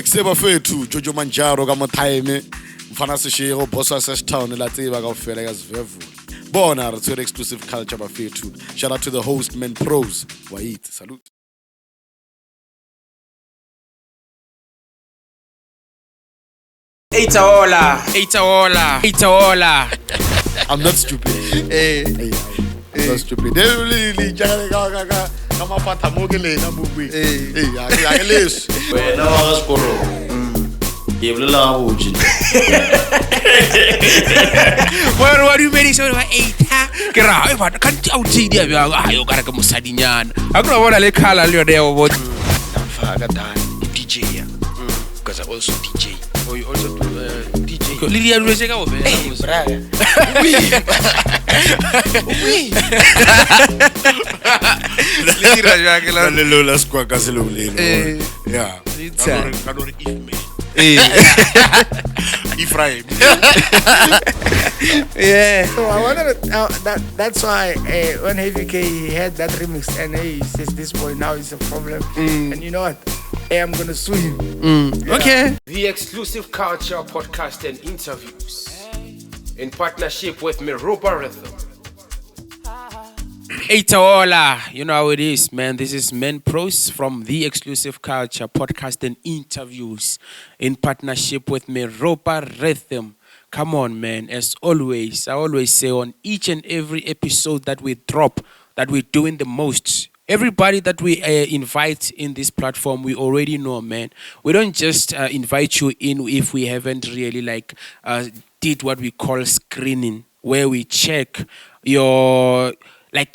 Eps43 Jojo Manjaro ka motime mfana seshego boss wa Town la tseba ka ofela ka Zvevu bona re tsere exclusive culture Eps43. Shout out to the host men pros Wait, salute. Itaola. I'm not stupid. Hey, I'm not stupid. Really kama fata mogele na bubi. Hey, ya les. Wena wa skoro. Yeblela uji. Well, what do you mean so ba eita? Ke ra e ba ka ntauti dia bya ayo ka re ke mosadinyana. A go bona le khala le yone o bot. Mfaka dai DJ ya. Because I also DJ. Oh, you also do DJ. Lilia Rose ka o be. Braga. Oui. Lilia ya ke la. Le la skwa ka se lo le. Yeah. Kanore if me. Ephraim. Yeah. So I wanted to, that's why when Heavy K he had that remix and he says this boy now is a problem. And you know what? Hey, I'm gonna sue him. Yeah. Okay. The exclusive culture podcast and interviews in partnership with Miropa Rhythm. Itaola, you know how it is, man. This is Men Pros from the exclusive culture podcast and interviews in partnership with Miropa Rhythm. Come on, man. As always, I always say on each and every episode that we drop, that we're doing the most. Everybody that we invite in this platform, we already know, man. We don't just invite you in if we haven't really did what we call screening, where we check your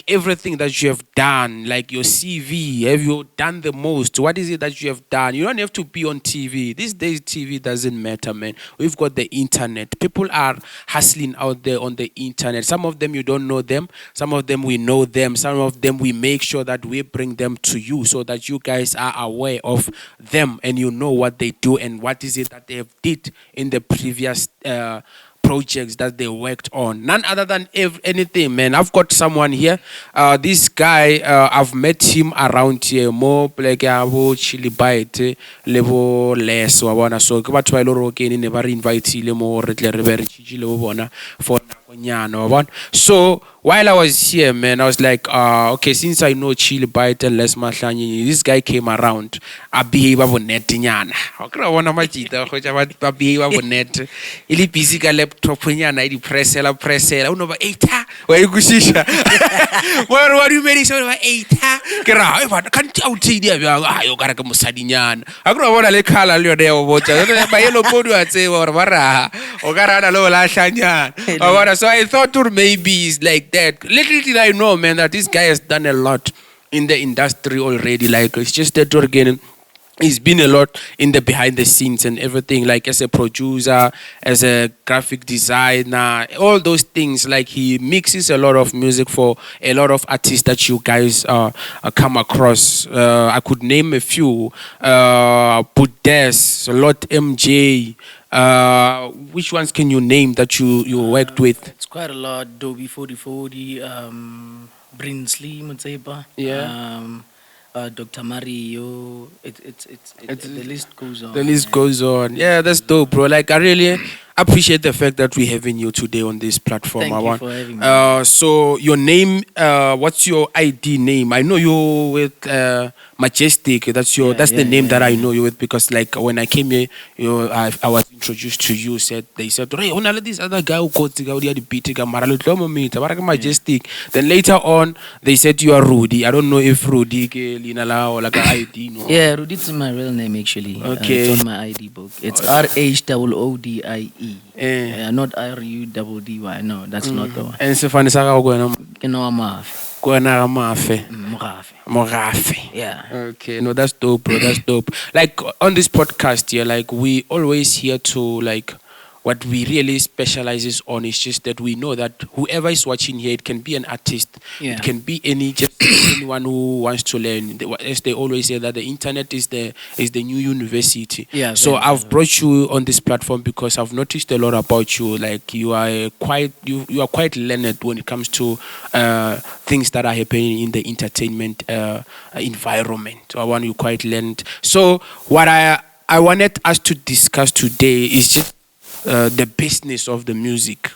everything that you have done, like your CV. Have you done the most? What is it that you have done? You don't have to be on TV. These days, TV doesn't matter, man. We've got the internet. People are hustling out there on the internet. Some of them, you don't know them. Some of them, we know them. Some of them, we make sure that we bring them to you so that you guys are aware of them and you know what they do and what is it that they have did in the previous projects that they worked on. None other than anything, man. I've got someone here. This guy, I've met him around here. More like CHILLI N Les. So ke batho ba ile ro ke ne ba re invite le mo re tle re be re tshile bo bona for nakonyana. So while I was here, man, I was like, okay, since I know CHILLI N Les Mahlanyi, this guy came around. I behave abonet nyana. Okay, I wanna majita go ja ba behave abonet. Ile busy ka laptop nyana I di pressela. Uno ba eita. Wa ikushisha. What do you mean so ba eita? Ke ra e ba ka ntauti dia bya ayo ka re ke mosadinyana. A go bona le khala le yone o botsa. Ba yelo podu a tseba gore ba ra. O ka rana lo la hlanyana. So I thought maybe it's like that. Little did I know, man, that this guy has done a lot in the industry already. Like, it's just that again, he's been a lot in the behind the scenes and everything, like as a producer, as a graphic designer, all those things. Like, he mixes a lot of music for a lot of artists that you guys come across. I could name a few. Budes, Lot MJ. Which ones can you name that you worked with? It's quite a lot. Dobie 4040, Brinsley Mutsepa. Yeah. Dr. Mario, the list goes on. The list goes on. Yeah, that's dope, bro. Like, I really appreciate the fact that we're having you today on this platform. Thank you for having me. So your name, what's your ID name? I know you with Majestigg. That's the name that I know you with, because like when I came here, I was introduced to you. They said, "Hey, only this other guy who got the beat Majestigg." Then later on, they said you are Rudy. I don't know if Rudy or like an ID. No? Yeah, Rudy is my real name actually. Okay. It's on my ID book. It's RHOODIE. Not RUDDY. No, that's not the one. And so funny, Morafe. Yeah. Okay, no, that's dope, bro. That's dope. Like on this podcast here, like we always here to like what we really specializes on is just that we know that whoever is watching here, it can be an artist, it can be anyone who wants to learn. As they always say, that the internet is the new university. Yeah. So I've brought you on this platform because I've noticed a lot about you. Like you are quite learned when it comes to things that are happening in the entertainment environment. So I want you quite learned. So what I I wanted us to discuss today is just the business of the music.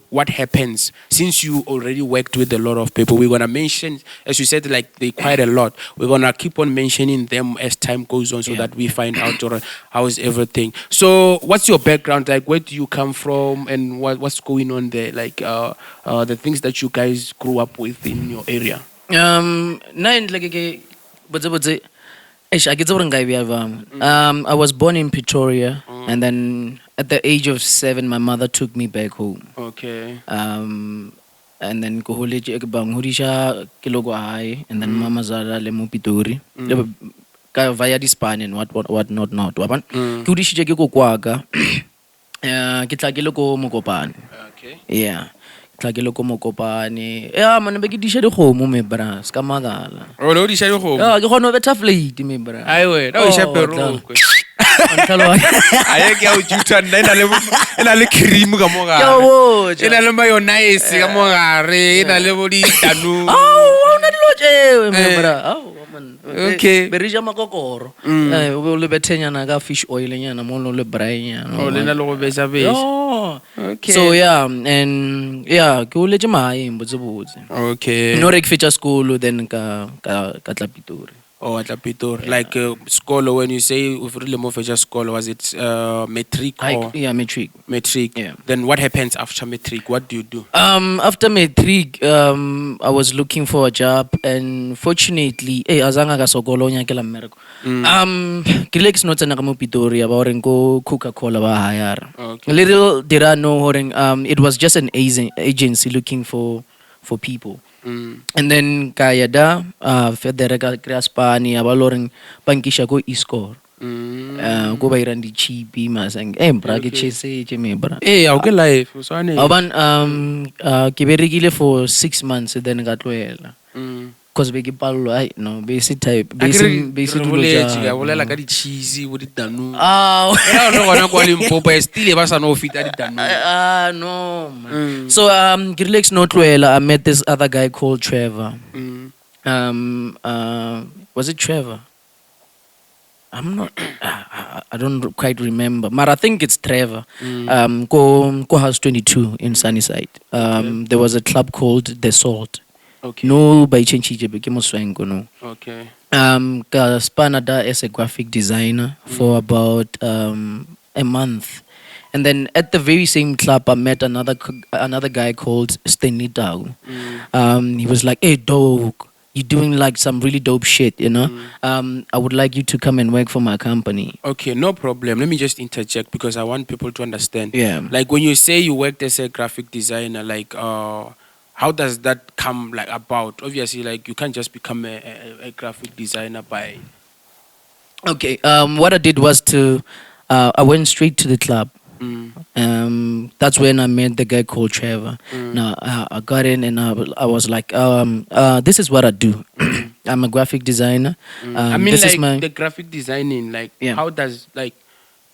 What happens since you already worked with a lot of people. We're gonna mention, as you said, like they quite a lot. We're gonna keep on mentioning them as time goes on, so that we find out how is everything. So, what's your background? Like, where do you come from, and what's going on there? Like, the things that you guys grew up with in your area. I was born in Pretoria, and then at the age of 7, my mother took me back home. Okay. And then kuholeji ekbanghurisha kilogo high, and then mama zara le mo Pitori. Ka via di Spain and what not. Waban. Kuhurishi ke ko kwaga. Ke tlakile ko Mokopane. Okay. Yeah. Tlakile ko Mokopane. Yeah, man be ke disha di khomo me bra, ska magala. Oh, lo di shari go. Yeah, ke khono be tough late me bra. Ai we, no isha pero. Aye ke o juta ena le cream ka mo gare. Ena le mayonnaise ka mo gare, ena le bo di tanu. Oh, na dilo tse me bra. Oh, man. Okay. Berija makokoro. O le bethenyana ka fish oil nyana mo le braai nyana. Oh, le na le go besa besa. Oh. Okay. So yeah, and yeah, ke o letse mahae mbotse. Okay. No rek feature school then ka tla Pitori. Oh, at Pitor. Like scholar, when you say if really more feature scholar, was it metric or? Yeah, metric. Metric. Yeah. Then what happens after metric? What do you do? After metric, I was looking for a job, and fortunately, azanga ka sokolo nya ke la mmereko. Ke lex not tsena ka mo Pitori ba horeng ko Coca-Cola ba hire. Okay. Little did I know horeng it was just an agency looking for people. And then kaya da federe ka krea Spani abaloreng pankisha ko e-score. Go ba irang di chipi masang bra ke chese che me bra. Okay life. So aban ke berekile for 6 months then ka tloela. Cause be ke pallo no basic type basic dulo ja bolela ka di cheese bo di tanu. Era no gona kwa Limpopo still ba sa no fita di tanu. No man. So ke relax no tloela. I met this other guy called Trevor. Was it Trevor? I'm not. I don't quite remember, but I think it's Trevor. Go House 22 in Sunnyside. There was a club called The Salt. Okay. No, by Chenchije became Swango. No. Okay. Ka Spanada as a graphic designer for about a month, and then at the very same club, I met another guy called Stanley Dow. He was like, "Hey, dog, you're doing like some really dope shit, you know. I would like you to come and work for my company." Okay, no problem. Let me just interject because I want people to understand. Yeah. Like when you say you worked as a graphic designer, like how does that come like about? Obviously, like you can't just become a graphic designer by. Okay. What I did was I went straight to the club. That's when I met the guy called Trevor. Now I got in and I was like, this is what I do. I'm a graphic designer. I mean, this like is my the graphic designing, like Yeah. how does like,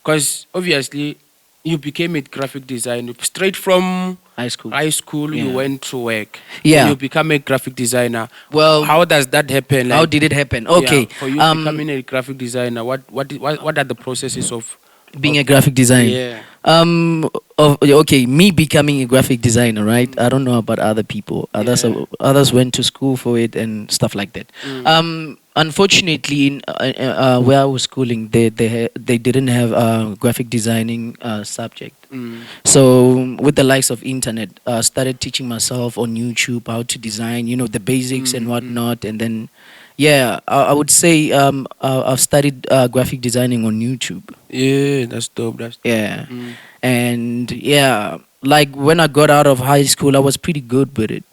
because obviously you became a graphic designer straight from high school. high school. You Yeah. went to work. Yeah. You become a graphic designer. Well, How does that happen? Like, how did it happen? Okay. yeah, for you becoming a graphic designer, what are the processes of being a graphic designer. Yeah. Okay, me becoming a graphic designer, right? I don't know about other people. Others went to school for it and stuff like that. Unfortunately, in where I was schooling, they didn't have a graphic designing subject. So with the likes of internet, started teaching myself on YouTube how to design, the basics and whatnot, and then. Yeah, I would say I've studied graphic designing on YouTube. Yeah, that's dope. Yeah. And yeah, like when I got out of high school, I was pretty good with it.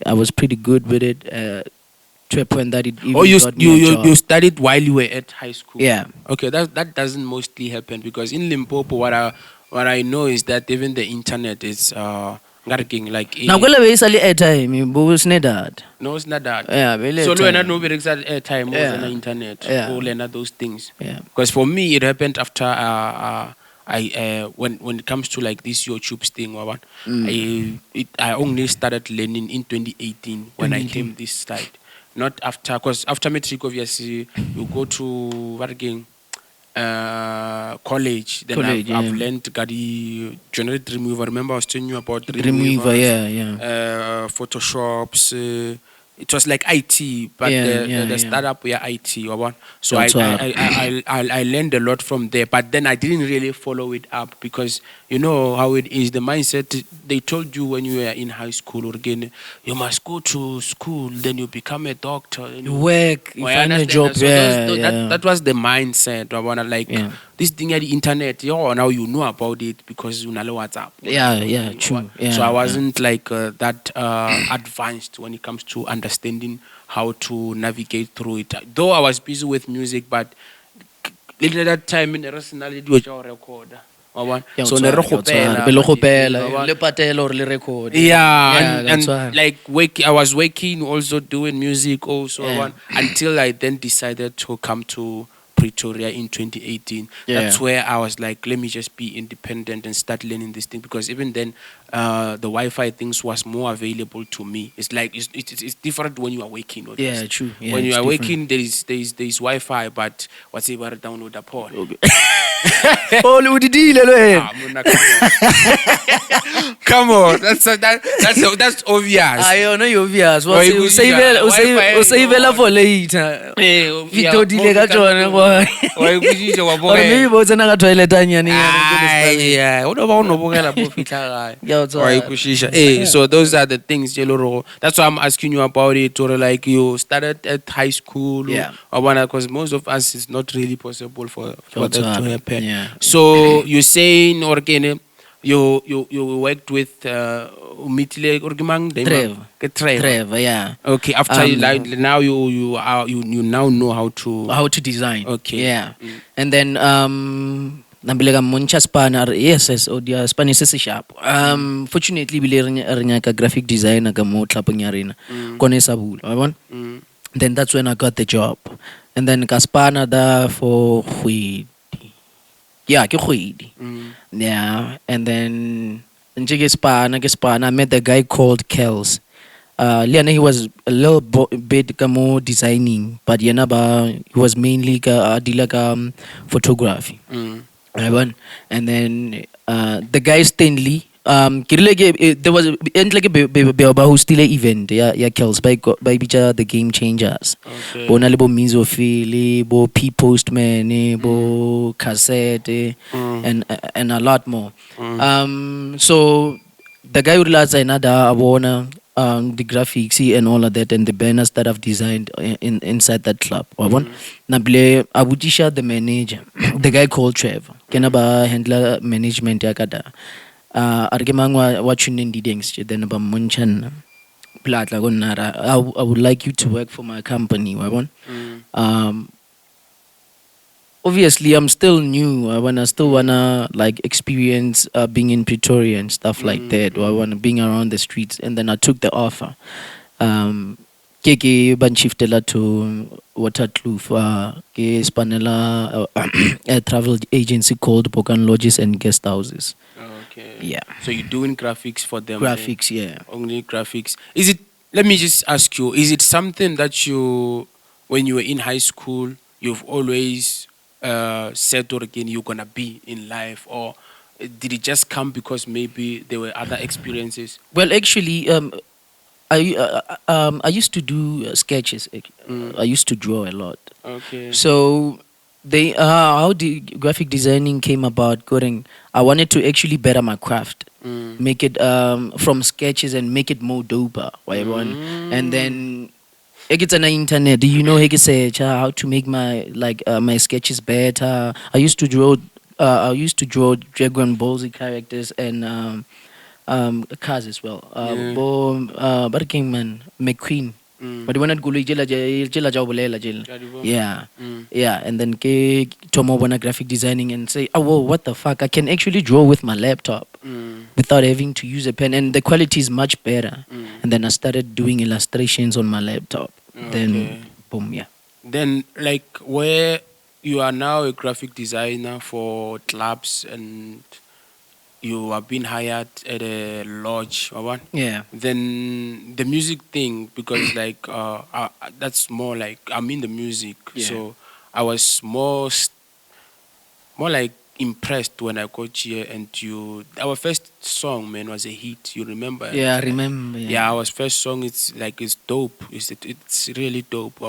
I was pretty good with it to a point that it even got me a job. You studied while you were at high school? Yeah. Okay, that doesn't mostly happen because in Limpopo, what I know is that even the internet is like Now, airtime, but it's not that. no, it's not that. Yeah, So no airtime on the internet or those things. Yeah. Because for me, it happened after when it comes to like this YouTube thing, I only started learning in 2018 when I came this side. Not after, because after metric, obviously, you go to working. college. Then College, I've yeah. learned the generate Dreamweaver. Remember I was telling you about Dreamweaver, Dreamweaver, yeah. Photoshops. It was like IT, but Yeah, the yeah. startup were IT. So That's I learned a lot from there. But then I didn't really follow it up because you know how it is. The mindset they told you when you were in high school or again, you must go to school, then you become a doctor. And You work, you find a job, So yeah. that was the mindset. I wanna like Yeah. this thing at the internet. Now you know about it because you know WhatsApp. Yeah, true. Yeah, So I wasn't like that advanced when it comes to understanding how to navigate through it. Though I was busy with music, but little at that time in the personality was record. So le patela or le record. and like I was working also doing music also until I then decided to come to Pretoria in 2018. That's where I was like, let me just be independent and start learning this thing because even then the Wi-Fi things was more available to me. It's like it's different when you are working. Yeah, true. Yeah, when you are different. working, there is Wi-Fi, but what's about download the porn? Okay. Oh, come on, that's obvious. I know you obvious. Why you Usayivela for later. Vito dile ka tsona kwa. Or maybe bo tsena ka toilet anyane. So those are the things. That's why I'm asking you about it. Or like you started at high school. Because most of us it's not really possible for that to happen. Yeah. So you're saying or again. You worked with Umitile Orgimang Trevor, yeah. Okay, after now you now know how to design. Okay. Yeah. And then nabilega muncha spanner yes odia spanner se sharp. Fortunately bile re ka graphic designer ka mo tlhapong ya rena kone sa bula wa bona. Then that's when I got the job. And then ka spanner da for kgwedi. Yeah, ke kgwedi. Yeah, and then ke spana, I met the guy called Kels. Liana, he was a little bit more designing, but he was mainly photography. And then the guy Stanley. There was still an event, Kels by the Game Changers. Bona lebo Mizophile, bo P Postman, bo Cassette, and a lot more. So the guy would like another the graphics and all of that and the banners that I've designed inside that club. Nable Abudisha the manager, the guy called Trevor. Kenaba handler management yakada. Argemangwa watching in the things then about Munchan Plat I would like you to work for my company. Obviously I'm still new. I still wanna like experience being in Pretoria and stuff like that. I wanna being around the streets, and then I took the offer. Keke banchiftela to Waterkloof ke spanela a travel agency called Bokan Lodges and Guest Houses. Okay. Yeah. So you're doing graphics for them? Graphics, yeah. Only graphics. Is it? Let me just ask you. Is it something that you, when you were in high school, you've always said or again you're gonna be in life, or did it just come because maybe there were other experiences? Well, actually, I used to do sketches. I used to draw a lot. Okay. So how the graphic designing came about, I wanted to actually better my craft, make it from sketches and make it more doper. And then I get on the internet. Do you know how to make my my sketches better? I used to draw Dragon Ball Z characters and cars as well. Man McQueen. But when it go yeah, and then ke tomo bona graphic designing and say, oh, whoa, what the fuck? I can actually draw with my laptop without having to use a pen, and the quality is much better. And then I started doing illustrations on my laptop. Then boom, yeah. Then like where you are now a graphic designer for clubs and you have been hired at a lodge, yeah. Then the music thing, because like that's more like I'm in the music, so I was more more like impressed when I got here and our first song, man, was a hit. You remember? Yeah, I remember. Yeah, our first song, it's dope. It's really dope.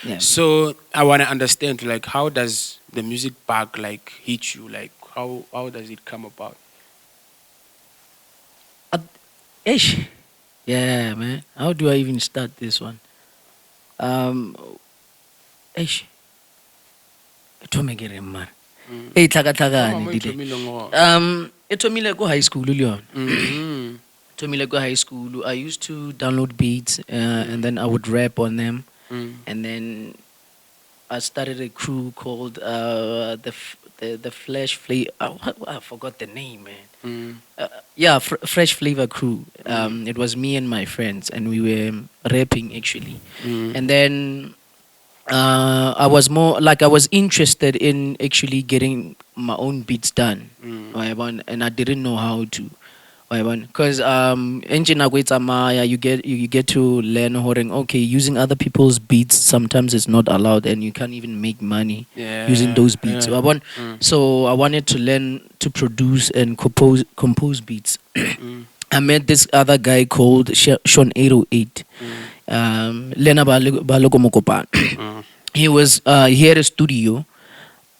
Yeah. So I want to understand, like, how does the music bug, like, hit you? Like, how does it come about? Ish. Yeah, man. How do I even start this one? Ish. Ithomekere mara. Hey, tlhakatlhakane dile. Ithomile ko high school le yona. Ithomile ko high school. I used to download beats and then I would rap on them. And then I started a crew called the Flash Flavor. I forgot the name, man. Fresh Flavor Crew. It was me and my friends, and we were rapping actually. And then I was interested in actually getting my own beats done, and I didn't know how to. Because you get to learn okay, using other people's beats sometimes it's not allowed and you can't even make money using those beats. So I wanted to learn to produce and compose beats. I met this other guy called Sean 808. Lena Baloko Mokopan. He had a studio.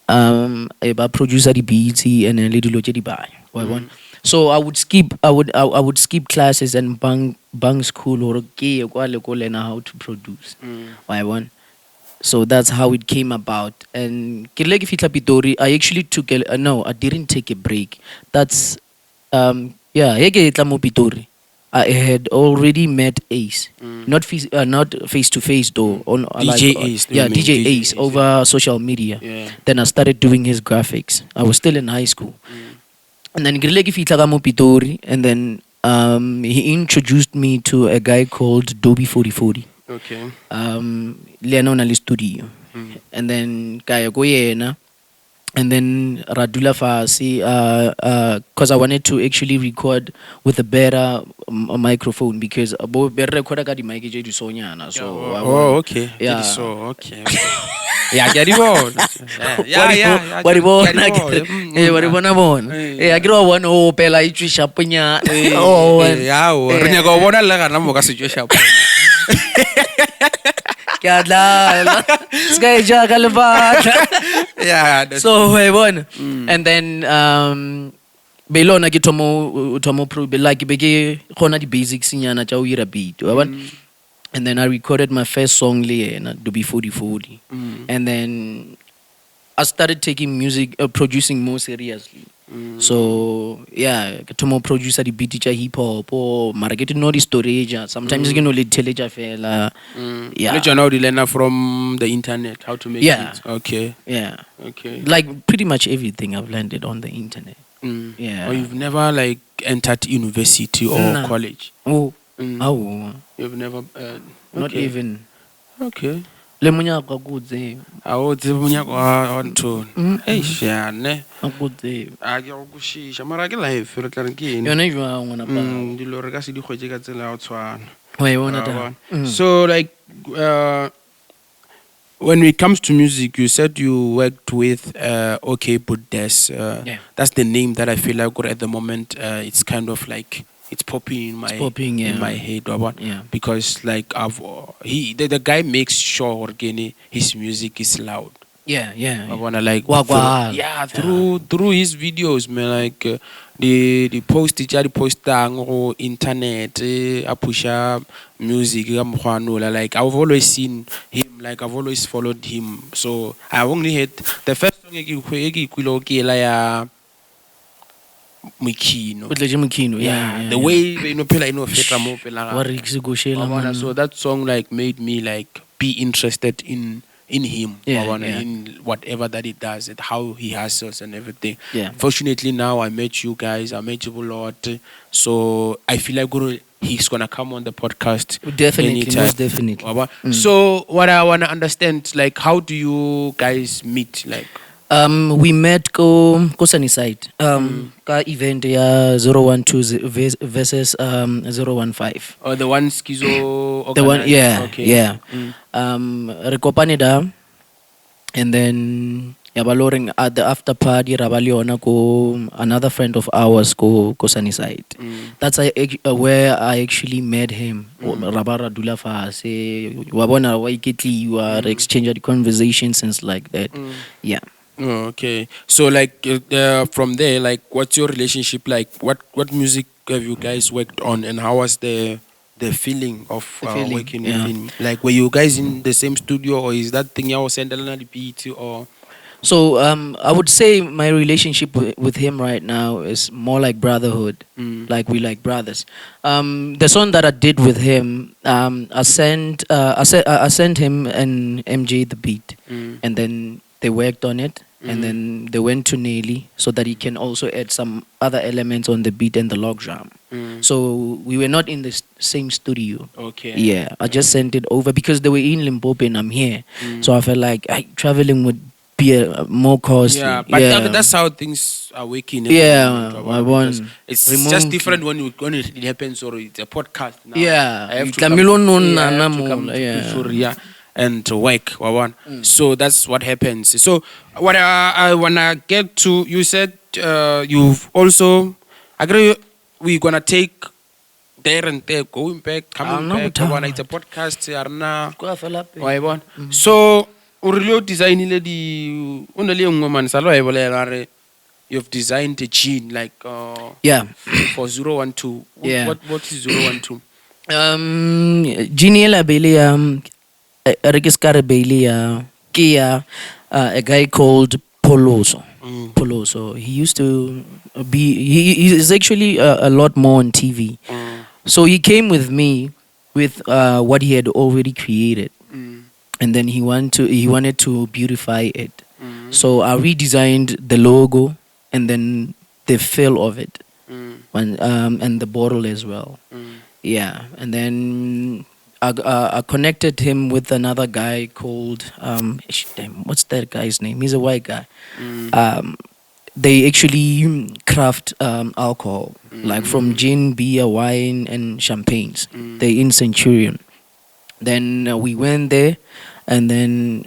About producer the beats and a little by. So I would skip classes and bang school or learn how to produce. So that's how it came about. And I actually took I didn't take a break. That's I had already met Ace, not face to face though. On DJ Ace, DJ Ace over social media. Yeah. Then I started doing his graphics. I was still in high school. And then Pitori, and then he introduced me to a guy called Dobby 4040. Okay. Leonona Studio. And then Kaya Goyena. And then Radula Fasi, because I wanted to actually record with a better microphone because better record the mic to Sonya. So okay. Yeah. So okay. Yeah, get it on. Yeah. What about I get one pela Chapunya. Situation. Yeah. So I won. And then Belona get tomo pro like bege hona the basics nyana cha uira beat. And then I recorded my first song na Dobi 4040. And then I started taking music producing more seriously. So tomo producer the beat teacher hip hop or market no the storage. Sometimes you know le teleja fela. Let you know the learner from the internet how to make it. Okay. Yeah. Okay. Like pretty much everything I've learned it on the internet. Yeah. Or you've never like entered university or college? Oh. You've never not even. Okay. Le munyaka kudze. Awu dzibunyaka onto. Shane. Akudze. A ke go kushisha mara ke life re tla nkeng. Yona jwa ngwana ba. Dilo re ka se di khwetse ka tsela ya tshwana. Wa yona da. So like when it comes to music, you said you worked with OK Buddes. That's the name that I feel like at the moment it's kind of like it's popping in my head. Because like the guy makes sure his music is loud. I wanna like through his videos, man. Like the post on internet, I push music. Like I've always seen him. Like I've always followed him. So I only had the first song Mikino. The way so that song like made me like be interested in him, in whatever that he does and how he hustles and everything. Fortunately now I met you guys, I met you a lot, so I feel like he's gonna come on the podcast definitely. So what I wanna understand, like, how do you guys meet? Like we met ko Sunny side ka event ya 012 versus 015. Oh, the one Schizo organized. The one, okay. re kopane da, and then Yabaloring at the after party Rabaliona go another friend of ours go Sunnyside. That's where I actually met him. Rabara Dula Fase Wabona Waikitli, you are exchanging conversations and like that. Yeah. Oh, okay. So like from there, like what's your relationship like? What music have you guys worked on, and how was the feeling of working with him? Like were you guys in the same studio, or is that thing you was sending the beat or? So I would say my relationship with him right now is more like brotherhood, like we like brothers. The song that I did with him, I sent him and MJ the beat, and then they worked on it, and then they went to Nelly so that he can also add some other elements on the beat and the log jam. So we were not in the same studio. Okay. Yeah, I just sent it over because they were in Limpopo and I'm here, so I felt like traveling would be more costly. Yeah, but that's how things are working. Yeah, I want. It's just different when it happens, or it's a podcast now. Yeah, I have to come to yeah. Pretoria and to work. So that's what happens. So what I wanna get to, you said you've also agree we're gonna take there and there, going back, coming back. It's a podcast. So design you've designed a gene like yeah for 012. Yeah. What is 012? Geniela Bailey Regiskare Bailey Kia a guy called Poloso. Poloso. He used to he is actually a lot more on TV. So he came with me with what he had already created. And then he wanted to beautify it. So I redesigned the logo and then the feel of it, and the bottle as well. Yeah, and then I connected him with another guy called what's that guy's name? He's a white guy. They actually craft alcohol, like from gin, beer, wine, and champagnes. They're in Centurion. Then we went there, and then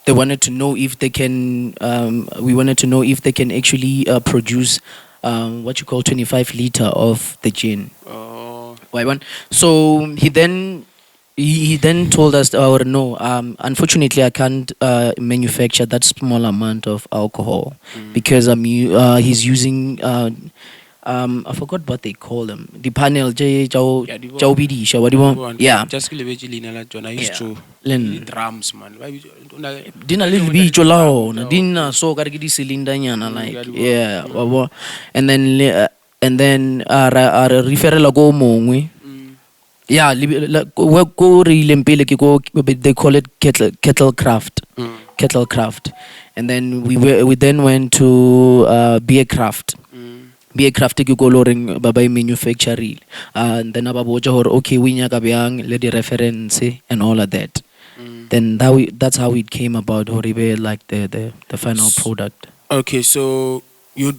they wanted to know if they can. We wanted to know if they can actually produce what you call 25 liter of the gin. So he then told us, "Oh no, unfortunately I can't manufacture that small amount of alcohol because he's using." I forgot what they call them. The panel, yeah. Just drums, man. Dina little bit lao, dina so kariki cylinder nyana like yeah. And then referral go mongwe. Yeah, they call it kettle craft. Kettle craft. And then we then went to beer craft. Beer craft ke go loring baba manufacture and then ababoja hore okay we nyaka byang le di reference and all of that. Then that's how it came about horibe like the final product. Okay, so your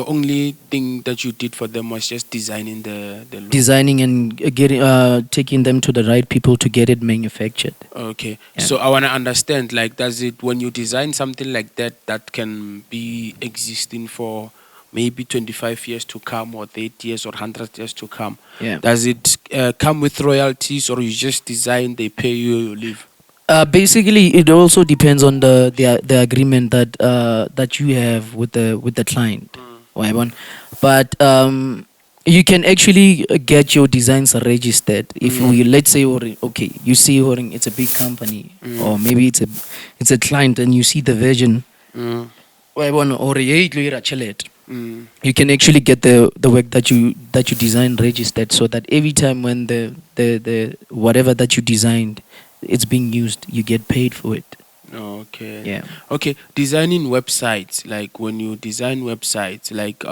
only thing that you did for them was just designing the logo. Designing and getting taking them to the right people to get it manufactured. Okay. Yeah. So I want to understand, like, does it, when you design something like that can be existing for maybe 25 years to come, or 30 years or 100 years to come, does it come with royalties, or you just design, they pay you leave? Basically, it also depends on the agreement that you have with the client. But you can actually get your designs registered if let's say, okay, you see it's a big company, or maybe it's a client, and you see the version. You can actually get the work that you design registered, so that every time when the whatever that you designed it's being used, you get paid for it. Okay. Yeah. Okay. Designing websites, like when you design websites, like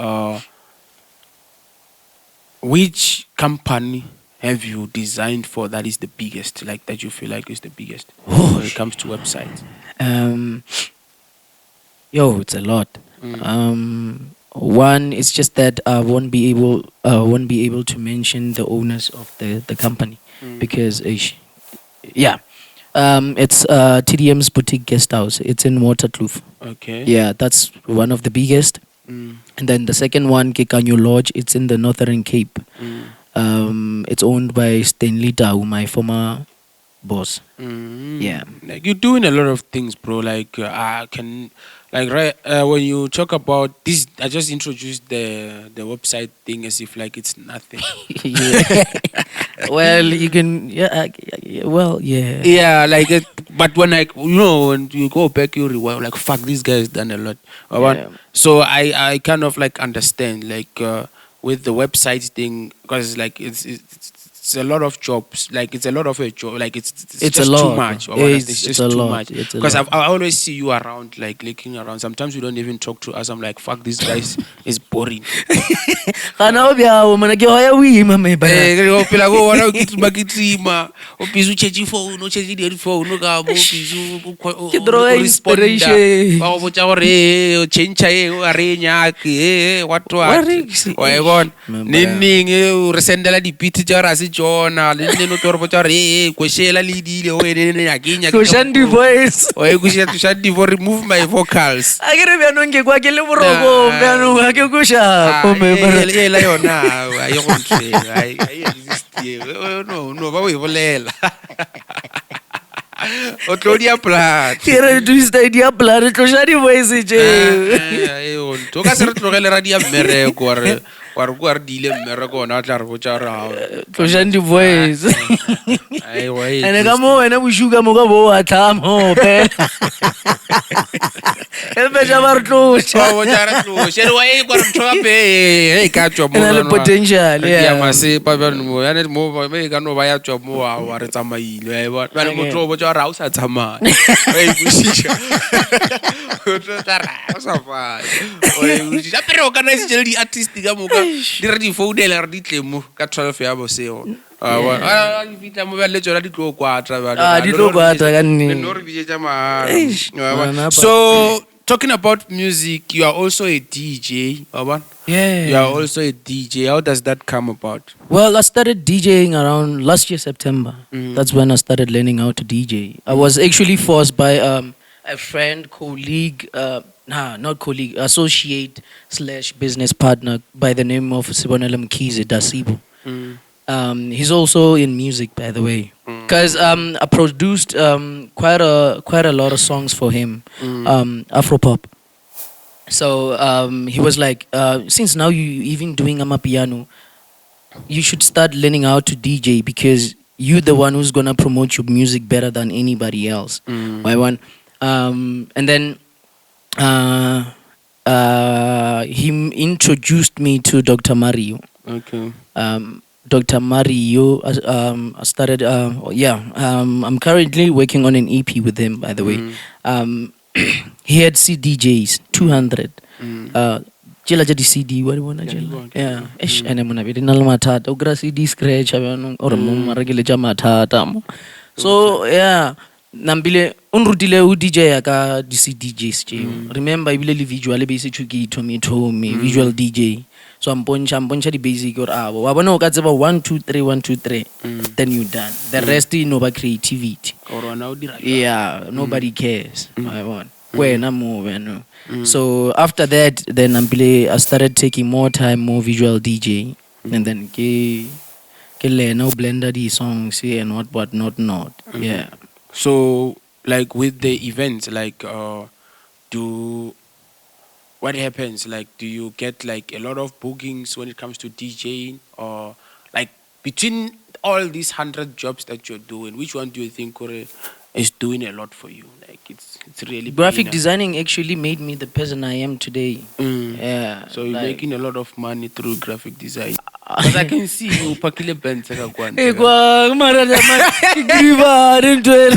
which company have you designed for that is the biggest, like that you feel like is the biggest when it comes to websites? It's a lot. One, it's just that I won't be able to mention the owners of the company because It's TDM's boutique guest house. It's in Waterkloof. Okay. Yeah, that's one of the biggest. Mm. And then the second one, Kekanyo Lodge, it's in the Northern Cape. It's owned by Stanley Tau, my former boss. Yeah. Like you're doing a lot of things, bro. Like I can, like when you talk about this, I just introduced the website thing as if like it's nothing. Yeah. Well, you can. Yeah. Well, yeah. Yeah, like but when when you go back, you rewind like fuck, this guy has done a lot. Yeah. So I kind of like understand like with the website thing because like it's a lot of jobs. Like it's a lot of a job. Like it's It's just a lot. too much. It's just a too lot. much. It's a Because lot. I always see you around, like looking around. Sometimes you don't even talk to us. I'm like, fuck, this guy is boring. Kana obya wo mana ke hoya wi mama ba. Go pela go wana o kitima o pisu chechi phone o chechi di phone ka bo pisu Ke draw inspiration. ba go botsa gore o change o arenya ke what o e bon nning o re sendela di beat tsa ra se jona le nne no toro botsa gore go shela le dile o ene ne yakenya Go shandi voice. o e go shandi for remove my vocals Akere bya no nge kwa ke le boroko bya no ga ke go sha o me ba. la yona a yo go ntse ai exist no ba o e bolela o tlo dia plat Kere tu idea plan tlo sha di voice je. ai o to ka se re tlogele radio mmereko wa re dile mmereko ona tla re botsa ra Tlo shandi voice. ai wai Ene ka mo wena bushuka mo ka bo a tlamo pe. Ebe ja ba re tlo sha. o botsa ra tlo she wa e kwa re tloga pe ka tswa mo Ena le potential, yeah. ya mase pa ba mo ya ne mo ba me ka no ba ya tswa mo wa re tsamaile ai ba ba le mo tlo botsa ra o sa tsamaya ai bushisha o tlo tsara o sa fa o e bushisha pero o kana se di artist ka mo ka di re di phone le re di tlemo ka 12 ya bosego a fitla mo ba le tsona di tlo kwatra ba Di tlo kwatra ka nnete. no re bitse mahala so talking about music, you are also a DJ, Aban. Yeah. You are also a DJ. How does that come about? Well, I started DJing around last year, September. That's when I started learning how to DJ. I was actually forced by a friend, colleague, not colleague, associate / business partner by the name of Sibonela Mkhize Dasibo. He's also in music, by the way, because I produced quite a lot of songs for him, Afropop. So he was like, since now you even doing amapiano, you should start learning how to DJ because you're the one who's gonna promote your music better than anybody else. Why one? And then he introduced me to Dr. Mario. Okay. Dr. Mario, I started, I'm currently working on an EP with him, by the way. He had CDJs, 200. Jela jadi CD, what do you want to jela? Yeah. Ene muna bidi nal matata. Ugra CD scratch, or maragile matata. So, yeah. Nambile, unrutile u DJ aka DJs. Remember, ibile visual base chuki Tommy, visual DJ. So I'm poncha the basic or wabona ka tseba 1 2 3 1 2 3 then you done. The rest you know about creativity. Yeah, nobody cares. I want. Wena mo. So after that then I started taking more time, more visual DJ and then ke no blender these songs and what not. Yeah. So like with the events, like what happens? Like, do you get like a lot of bookings when it comes to DJing, or like between all these 100 jobs that you're doing, which one do you think is doing a lot for you? Like, it's really Graphic designing actually made me the person I am today. Yeah. So you're making a lot of money through graphic design. Because I can see you pakile bands kwa. Eh kwa mara jamaa kigiva into it.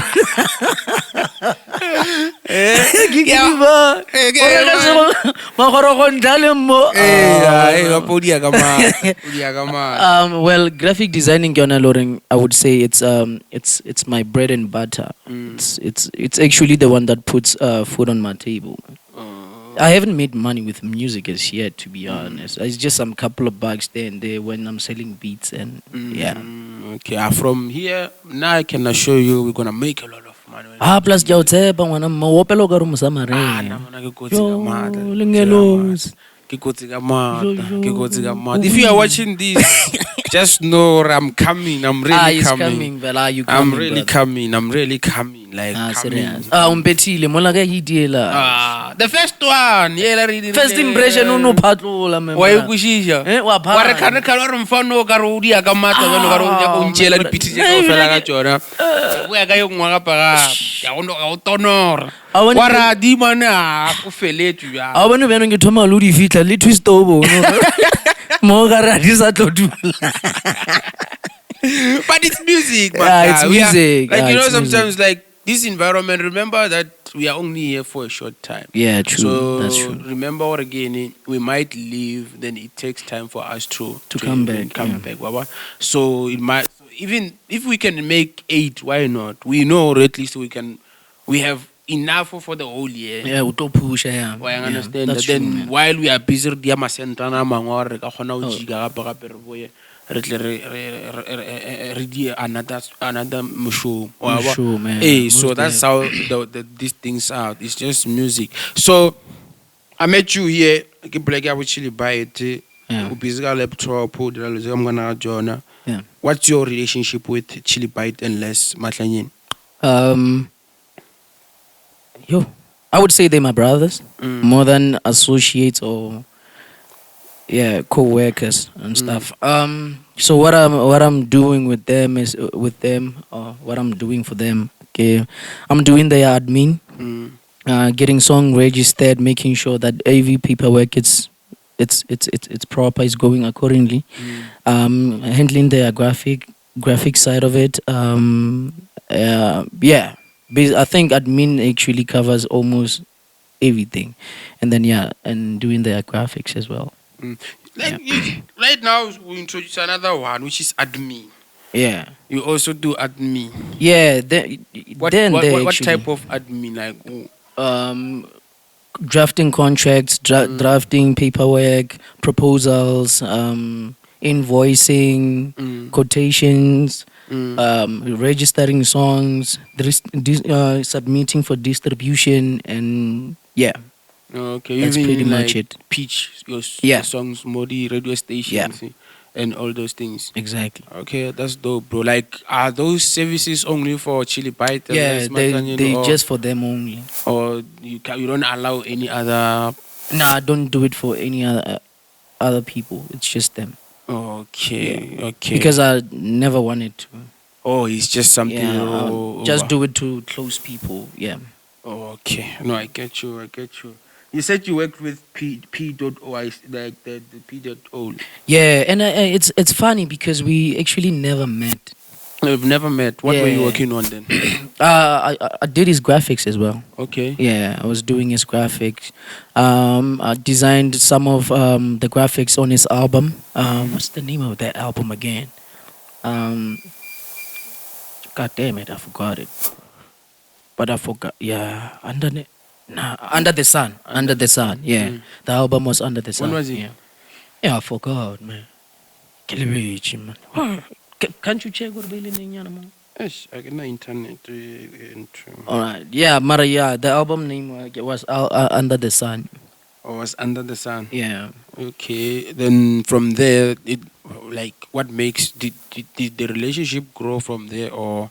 Kigiva. Ora sema makoro kondale mo. Podia kama. Well, graphic designing Yona Loring, I would say it's my bread and butter. It's actually the one that puts food on my table. I haven't made money with music as yet, to be honest. It's just some couple of bucks there and there when I'm selling beats and yeah. Okay, from here, now I can assure you we're gonna make a lot of money. Plus ke a o tshepa ngwana mma o opela o ka re mosamareng. Nna mona ke kotsi ka matla. Lengelos. Ke kotsi ka matla. If you are watching this, just know I'm coming. I'm really He's coming. coming, Bella. You I'm coming, really brother. coming. I'm really coming. Like Serious. coming. Umpetile mola ka hitiela. The first one. Yeah, First impression o no phatlola me. Wa ikushija. Wa Wa re kana kana re mfano ka ro dia ka matla bano ka ro dia ko ntshela dipiti tse ka fela ka tsona. O ya ka yo ngwa ka paga. Ya go no go tonora. Wa ra di mana go feletsu ya. A bona beno ke thoma lo di fitla le twist o bono. Mo ga ra di sa tlo dula. But it's music, man. Yeah, it's music. Like, you know, it's sometimes, like, this environment, remember that we are only here for a short time. Yeah, true. So, That's true. remember what again, we might leave, then it takes time for us to come back, Come yeah. back. Baba. So, it might, even if we can make 8, why not? We know, or at least we have enough for the whole year. Yeah, o tlo pusha ya. Why I understand That's that. Then true, man. while we are busy re dia masentana mangwe re ka khona o jiga gape re boye re tle re di another mushow. Mushow, man. So Most that's how these things are. It's just music. So I met you here ke plek ya Chilli Bite. Yeah. O busy ka laptop o dira lo tse ka mona jona. Yeah. What's your relationship with Chilli Bite and Les Matlanyeni? I would say they're my brothers more than associates or co-workers and stuff. So what I'm doing with them is what I'm doing for them. Okay, I'm doing their admin, getting song registered, making sure that AV paperwork it's proper, it's going accordingly. Handling their graphic side of it. I think admin actually covers almost everything, and then and doing their graphics as well. Right now we introduce another one, which is admin. Yeah. You also do admin. Yeah. What type of admin? Like drafting contracts, drafting paperwork, proposals, invoicing, quotations. Registering songs, submitting for distribution, and okay, that's even pretty like much it. Pitch your Yeah. songs, Modi radio stations, and all those things. Exactly. Okay, that's dope, bro. Like, are those services only for Chilli Bite? and Yeah, Les Matlanyeni, they or, just for them only. or you don't allow any other. No, I don't do it for any other people. It's just them. Okay. Because I never wanted to. Oh, it's just something. Just do it to close people. Yeah. Okay. No, I get you. You said you worked with P.O, like the P.O. Yeah, and it's funny because we actually never met. We've never met. What were you working on then? I did his graphics as well. Okay. Yeah, I was doing his graphics. I designed some of the graphics on his album. What's the name of that album again? God damn it, I forgot it. But I forgot. Yeah, Under the Sun. Under the Sun. Yeah, the album was Under the Sun. When was it? Yeah, I forgot, man. Man. Can't you check what really man? Yes, I can internet. All right. Yeah, Maria. The album name was Under the Sun. Or was Under the Sun. Yeah. Okay. Then from there, it like what makes did the relationship grow from there or?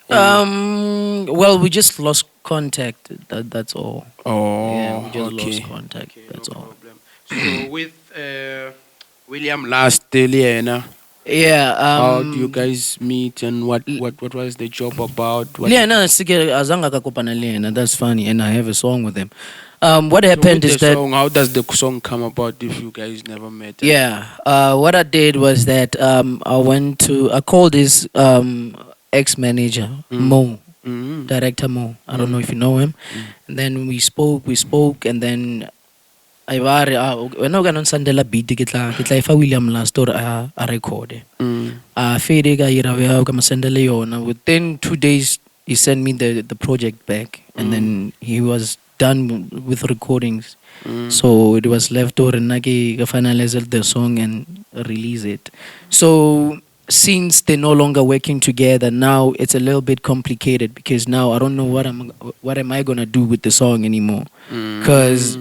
Well, we just lost contact. That's all. Oh. Yeah, we just okay. lost contact. Okay, That's no all. problem. So with William last Liena. Yeah. How do you guys meet and what was the job about? What Yeah, no, azanga kakopana Liena. That's funny, and I have a song with him. What happened is that how does the song come about if you guys never met? yeah, what I did was that I called his ex-manager Mo, director Mo. I don't know if you know him. And then we spoke, and then I when I got Sandela beat kitla William last or I recorded. Fede ga ira ka masendele yona. Within 2 days he sent me the project back, and then he was done with recordings. So it was left over and finalize the song and release it. So since they're no longer working together, now it's a little bit complicated because now I don't know what am I gonna do with the song anymore. Because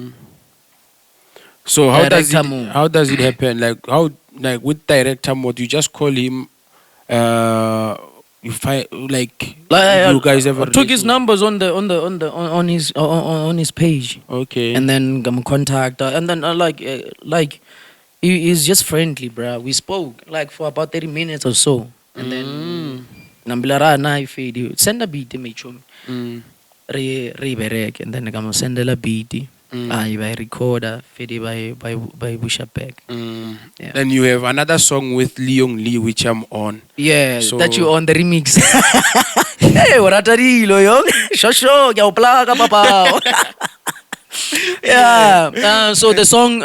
So Director mode. how does it happen? Like with director mode, you just call him. You find you guys ever took his numbers on his page, Okay. and then contact, and then he's just friendly, bruh. We spoke like for about 30 minutes or so, and then nambilara na ifedi send a beat me chum re berek, and then I'm send a beat. I recorder fedi by Busha back. Yeah. Then you have another song with Leon Lee, which I'm on. Yeah, So- that you on the remix. Hey, what are you, yo? Shosho, kya plaga papa. Yeah. So the song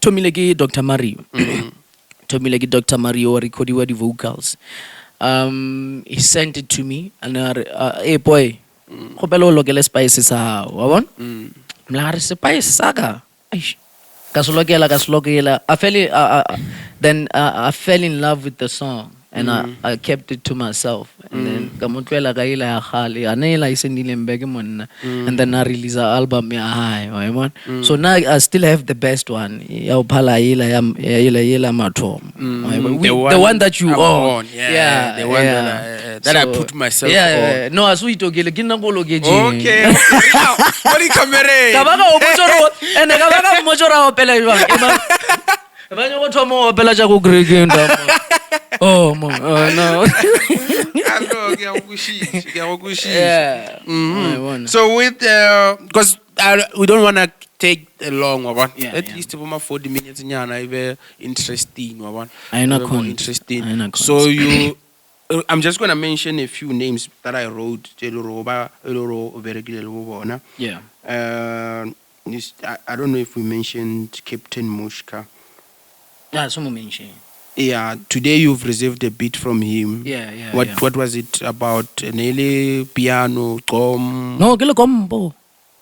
Tomileke Dr. Mario. Tomileke Dr. Mario recorded the vocals. He sent it to me and hey boy, khopelo lokele spices sa wa bon? Mla spice saka. Aish. Kasulokela. Then I fell in love with the song and I kept it to myself. And then kamutwela kaila ya khali anela isendile mbeke monna. And then I release an album ya high. So now I still have the best one. Ya uphala yela matom. The one that you I'm own. Yeah, the one that I put myself on. No, asuyitokele kinangolo keje. Okay. What you camera? Kabaka omochoro and kabaka mochora opela jwang. Abanye go thomo opela ja go gregenda. Oh no. Yeah. So with because we don't want to take long one. At least about 40 minutes nyana interesting one. I know interesting. So you I'm just going to mention a few names that I wrote. Yeah. I don't know if we mentioned Captain Mushka. Yeah, someone mentioned. Yeah, today you've received a beat from him. Yeah. What was it about? Nele piano, tom. No, kilo combo.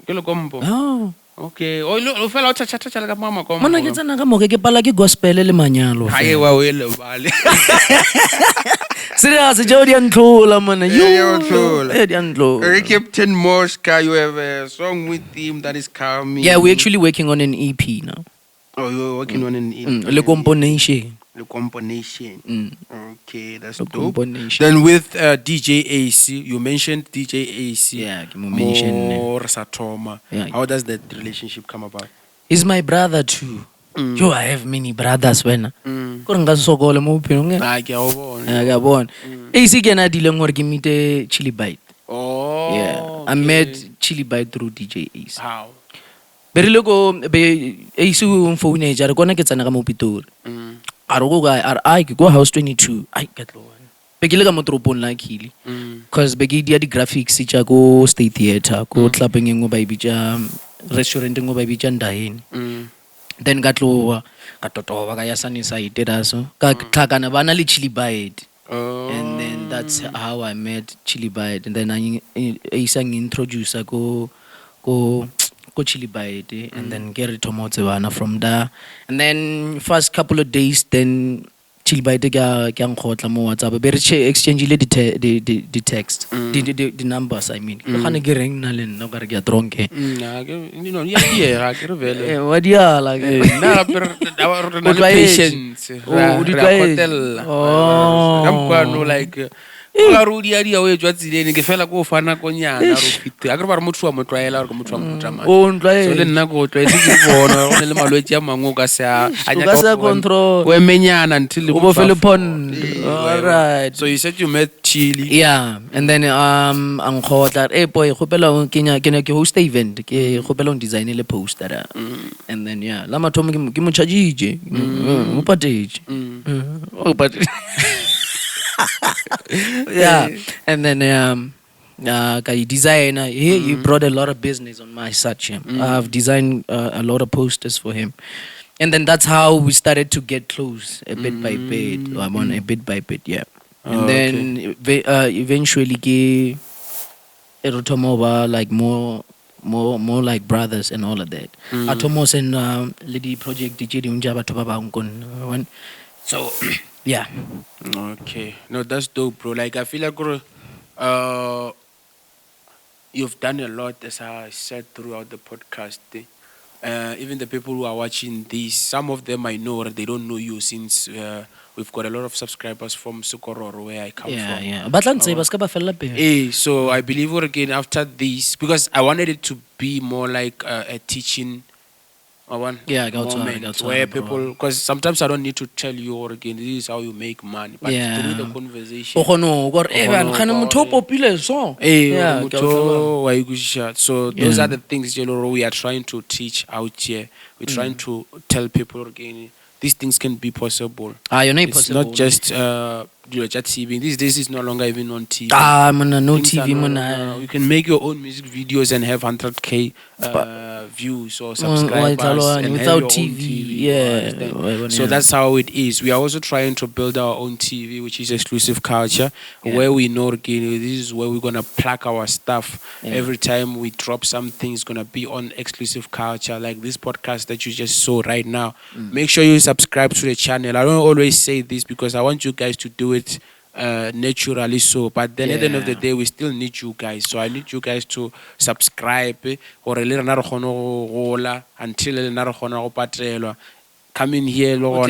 Oh. Okay. Oh, lo fela cha la mama kombo. Mana ke tsana ka moke ke pala ke gospel le manyalo. Haye wa wele vale. Serious, Jody and Trola, man. Captain Mushka, you have a song with him that is coming. Yeah, we're actually working on an EP now. Oh, you're working on an EP. Le Componation. The combination. Okay, that's dope. Combination. Then with DJ AC, you mentioned DJ AC. Yeah, you mentioned. More Satoma. Yeah. How does that relationship come about? He's my brother too. Yo, I have many brothers when. Kuranga sokole mo phelo nge. Ah, ke a o bona. Ga bona. AC ke na dileng hore ke meet Chilli Bite. Oh. Yeah. I met Chilli Bite through DJ AC. How? Bere loko be AC o phone e jare kona ke tsana ka mo Pitori. Go I go house 22. I get low. Begile ka mo tropong la Khili. Cause begi dia di graphics tsa go State Theatre, go clubbing ngo ba ibitsa restaurant ngo ba ibitsa Ndaheni. Then ka tlowa ka totoba ka ya Sunnyside so ka tlhakana bana le Chilli Bite. And then that's how I met Chilli Bite. And then I sang introduce go Chilli Bite, and then get it to from there. And then first couple of days, then Chilli Bite ga nkgotla mo WhatsApp. Be re exchange le the text, the numbers. I mean, go gane ke reng na le nna ka re ke a tronke. You know, yeah, ke re vele. What dia like? Na per patience. Oh, di hotel. Oh. Kampano like la rudi ya dia o etswa tsileng ke fela go fana ko nyana ro fitte a ke ba re motho wa motwaela re go motho wa motama Oh, ntwaela. so le nna go tlwaetse ke bona go ne le malwetse ya mangwe ka se a ka se control. o emenyana until Obo fele pond. All right. so you said you met Chilli. Yeah, and then angkhotla boy khopela o kenya ke ne ke host event ke khopela o design le poster and then yeah la mathomo ke mo charge mo patage o patage yeah and then guy designer he brought a lot of business on my such I've designed a lot of posters for him. And then that's how we started to get close a bit by bit. I'm on a bit by bit, yeah. And then eventually, like more more like brothers and all of that. Atomos and lady project DJ Unjaba Tobaba. So yeah. Okay. No, that's dope, bro. Like I feel like bro, you've done a lot, as I said throughout the podcast. Even the people who are watching this, some of them I know or they don't know you since we've got a lot of subscribers from Sokororo, where I come from. Yeah. But let's say baskaba fella pe. So I believe again after this, because I wanted it to be more like a teaching moment where people, because sometimes I don't need to tell you or again this is how you make money, but through the conversation. So those are the things we are trying to teach out here. We're trying to tell people again these things can be possible. It's not just TV. This is no longer even on TV. No TV. You can make your own music videos and have 100k views or subscribers and without have your TV. Own TV. So that's how it is. We are also trying to build our own TV, which is exclusive culture, where we know again this is where we're gonna plug our stuff. Every time we drop something, it's gonna be on exclusive culture, like this podcast that you just saw right now. Make sure you subscribe to the channel. I don't always say this because I want you guys to do it naturally, so but then at the end of the day we still need you guys, so I need you guys to subscribe or until come in here more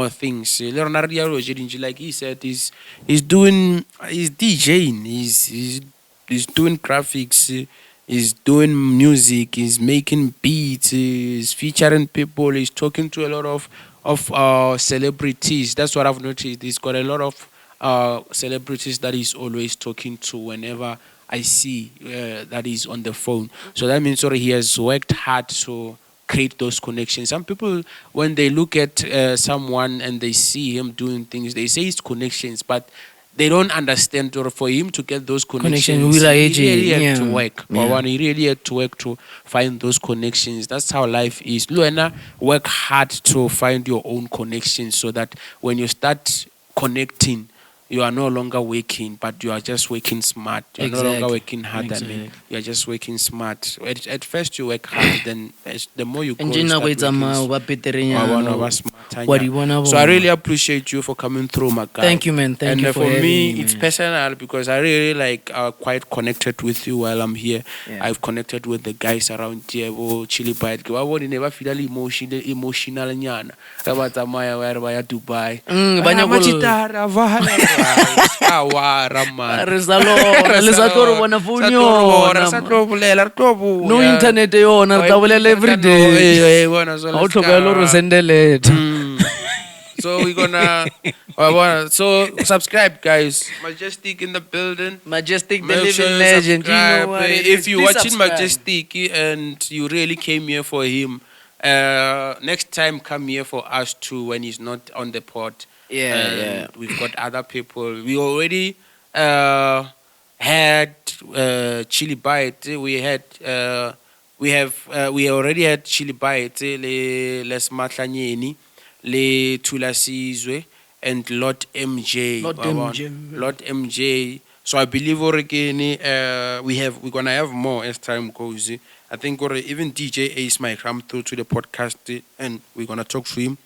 things. Like he said, he's DJing, he's doing graphics, he's doing music, he's making beats, he's featuring people, he's talking to a lot of celebrities. That's what I've noticed. He's got a lot of celebrities that he's always talking to whenever I see that he's on the phone. So that means he has worked hard to create those connections. Some people, when they look at someone and they see him doing things, they say it's connections, but they don't understand, or for him to get those connections, he really had to work. He really had to work to find those connections. That's how life is. Luena, work hard to find your own connections so that when you start connecting, you are no longer working, but you are just working smart. You're no longer working hard. I mean, you are just working smart. At first you work hard, then the more you go, you start working. So I really appreciate you for coming through, my guy. Thank you, man. Thank you for me, having me, it's man. personal because I really quite connected with you while I'm here. I've connected with the guys around here. Chilli Bite. I never feel emotional. Dubai. No internet every day. So we're gonna so subscribe, guys. Majestigg in the building. Majestigg, the Make sure living you legend. You subscribe. know what it If is. you're Please watching subscribe. Majestigg and you really came here for him, next time come here for us too when he's not on the pod. We've got other people. We already had Chilli Bite. We already had Chilli Bite, Les Matlanyeni, Le Tulasizwe, and Lord MJ. Lord MJ. So I believe we're gonna have more as time goes. I think even DJ Ace might come through to the podcast and we're gonna talk to him.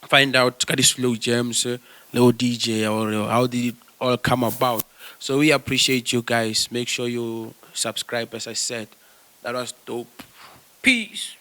Find out slow gems, little DJ, or how did it all come about. So we appreciate you guys. Make sure you subscribe, as I said. That was dope. Peace.